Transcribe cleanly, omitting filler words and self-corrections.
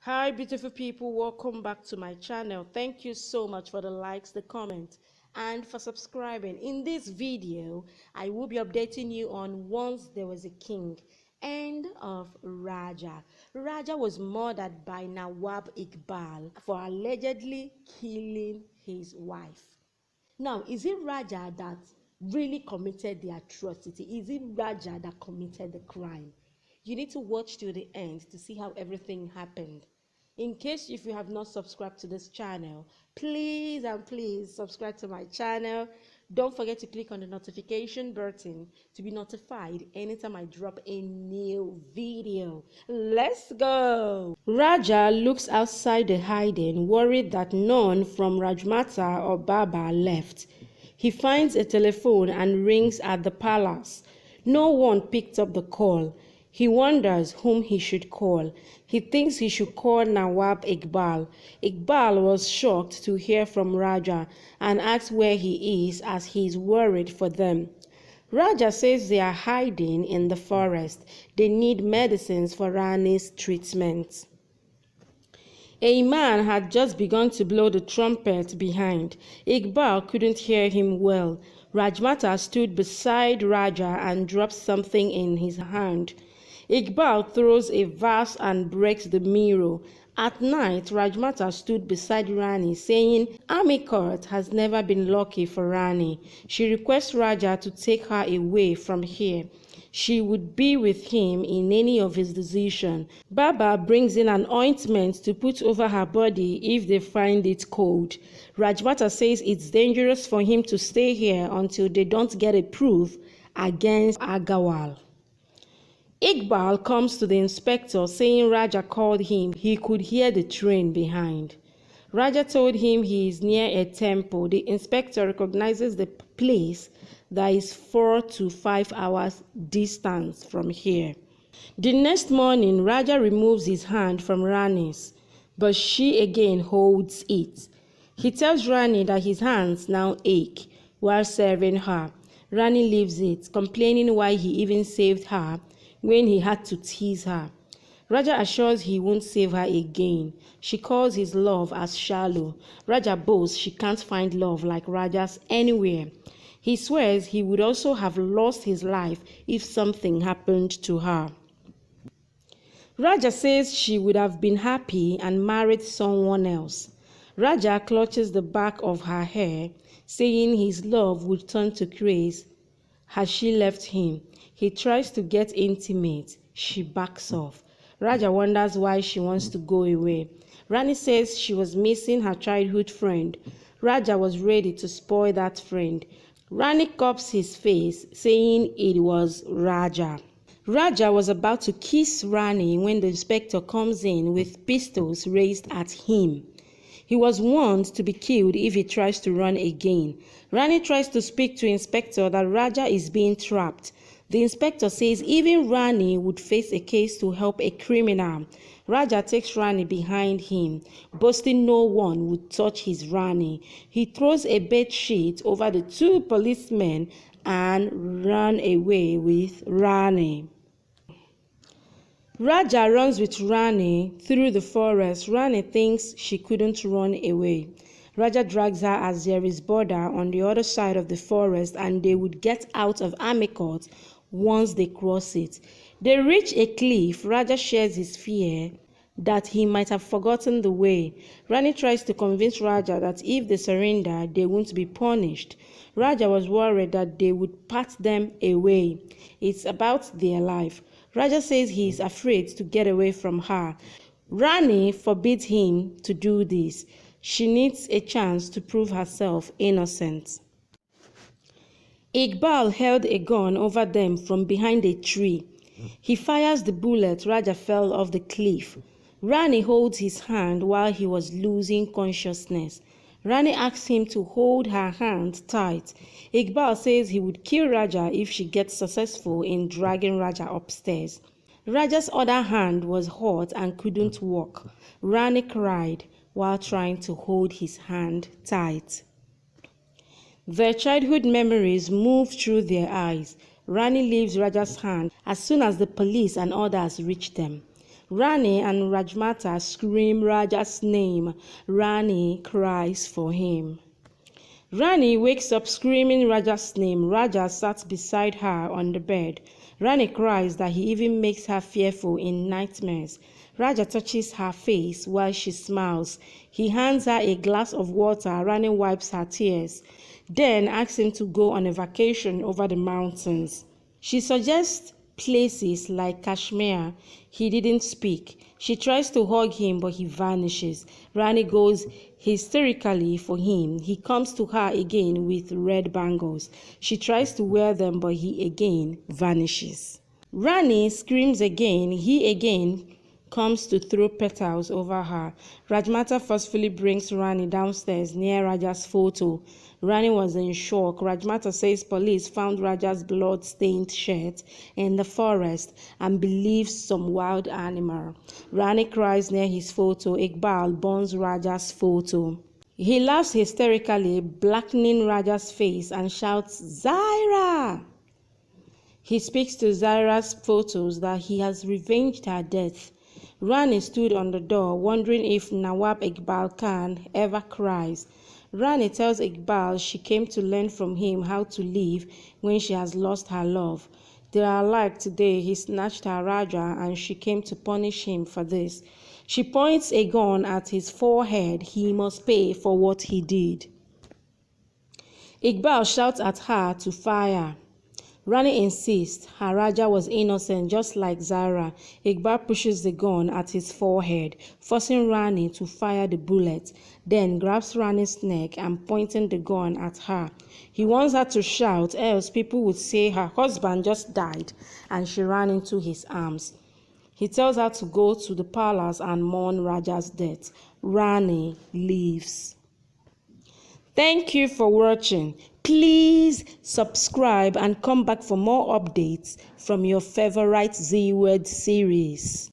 Hi beautiful people, welcome back to my channel. Thank you so much for the likes, the comment, and for subscribing. In this video I will be updating you on Once There Was a King, end of Raja. Raja was murdered by Nawab Iqbaal for allegedly killing his wife. Now, is it Raja that really committed the atrocity? Is it Raja that committed the crime? You need to watch till the end to see how everything happened. In case if you have not subscribed to this channel, please and please subscribe to my channel. Don't forget to click on the notification button to be notified anytime I drop a new video. Let's go. Raja looks outside the hiding, worried that none from Rajmata or Baba left. He finds a telephone and rings at the palace. No one picked up the call. He wonders whom he should call. He thinks he should call Nawab Iqbaal. Igbaal was shocked to hear from Raja and asks where he is as he is worried for them. Raja says they are hiding in the forest. They need medicines for Rani's treatment. A man had just begun to blow the trumpet behind. Igbaal couldn't hear him well. Rajmata stood beside Raja and dropped something in his hand. Igbaal throws a vase and breaks the mirror. At night, Rajmata stood beside Rani, saying, Army court has never been lucky for Rani. She requests Raja to take her away from here. She would be with him in any of his decisions. Baba brings in an ointment to put over her body if they find it cold. Rajmata says it's dangerous for him to stay here until they don't get a proof against Agawal. Igbaal comes to the inspector saying Raja called him. He could hear the train behind. Raja told him he is near a temple. The inspector recognizes the place that is 4 to 5 hours distance from here. The next morning, Raja removes his hand from Rani's, but she again holds it. He tells Rani that his hands now ache while serving her. Rani leaves it, complaining why he even saved her when he had to tease her. Raja assures he won't save her again. She calls his love as shallow. Raja boasts she can't find love like Raja's anywhere. He swears he would also have lost his life if something happened to her. Raja says she would have been happy and married someone else. Raja clutches the back of her hair, saying his love would turn to craze had she left him. He tries to get intimate. She backs off. Raja wonders why she wants to go away. Rani says she was missing her childhood friend. Raja was ready to spoil that friend. Rani cups his face, saying it was Raja. Raja was about to kiss Rani when the inspector comes in with pistols raised at him. He was warned to be killed if he tries to run again. Rani tries to speak to Inspector that Raja is being trapped. The inspector says even Rani would face a case to help a criminal. Raja takes Rani behind him, boasting no one would touch his Rani. He throws a bed sheet over the two policemen and ran away with Rani. Raja runs with Rani through the forest. Rani thinks she couldn't run away. Raja drags her as there is border on the other side of the forest and they would get out of army court once they cross it. They reach a cliff. Raja shares his fear that he might have forgotten the way. Rani tries to convince Raja that if they surrender, they won't be punished. Raja was worried that they would pat them away. It's about their life. Raja says he is afraid to get away from her. Rani forbids him to do this. She needs a chance to prove herself innocent. Igbaal held a gun over them from behind a tree. He fires the bullet. Raja fell off the cliff. Rani holds his hand while he was losing consciousness. Rani asks him to hold her hand tight. Igbaal says he would kill Raja if she gets successful in dragging Raja upstairs. Raja's other hand was hot and couldn't walk. Rani cried while trying to hold his hand tight. Their childhood memories move through their eyes. Rani leaves Raja's hand as soon as the police and others reach them. Rani and Rajmata scream Raja's name. Rani cries for him. Rani wakes up screaming Raja's name. Raja sat beside her on the bed. Rani cries that he even makes her fearful in nightmares. Raja touches her face while she smiles. He hands her a glass of water. Rani wipes her tears, then asks him to go on a vacation over the mountains. She suggests places like Kashmir. He didn't speak. She tries to hug him, but he vanishes. Rani goes hysterically for him. He comes to her again with red bangles. She tries to wear them, but he again vanishes. Rani screams again. He again comes to throw petals over her. Rajmata forcefully brings Rani downstairs near Raja's photo. Rani was in shock. Rajmata says police found Raja's blood-stained shirt in the forest and believes some wild animal. Rani cries near his photo. Igbaal burns Raja's photo. He laughs hysterically, blackening Raja's face, and shouts, "Zaira!" He speaks to Zaira's photos that he has revenged her death. Rani stood on the door, wondering if Nawab Iqbaal Khan ever cries. Rani tells Igbaal she came to learn from him how to live when she has lost her love. They are alike today. He snatched her Raja and she came to punish him for this. She points a gun at his forehead. He must pay for what he did. Igbaal shouts at her to fire. Rani insists her Raja was innocent just like Zaira. Igbaal pushes the gun at his forehead, forcing Rani to fire the bullet, then grabs Rani's neck and pointing the gun at her. He wants her to shout, else people would say her husband just died, and she ran into his arms. He tells her to go to the palace and mourn Raja's death. Rani leaves. Thank you for watching. Please subscribe and come back for more updates from your favorite Z-Word series.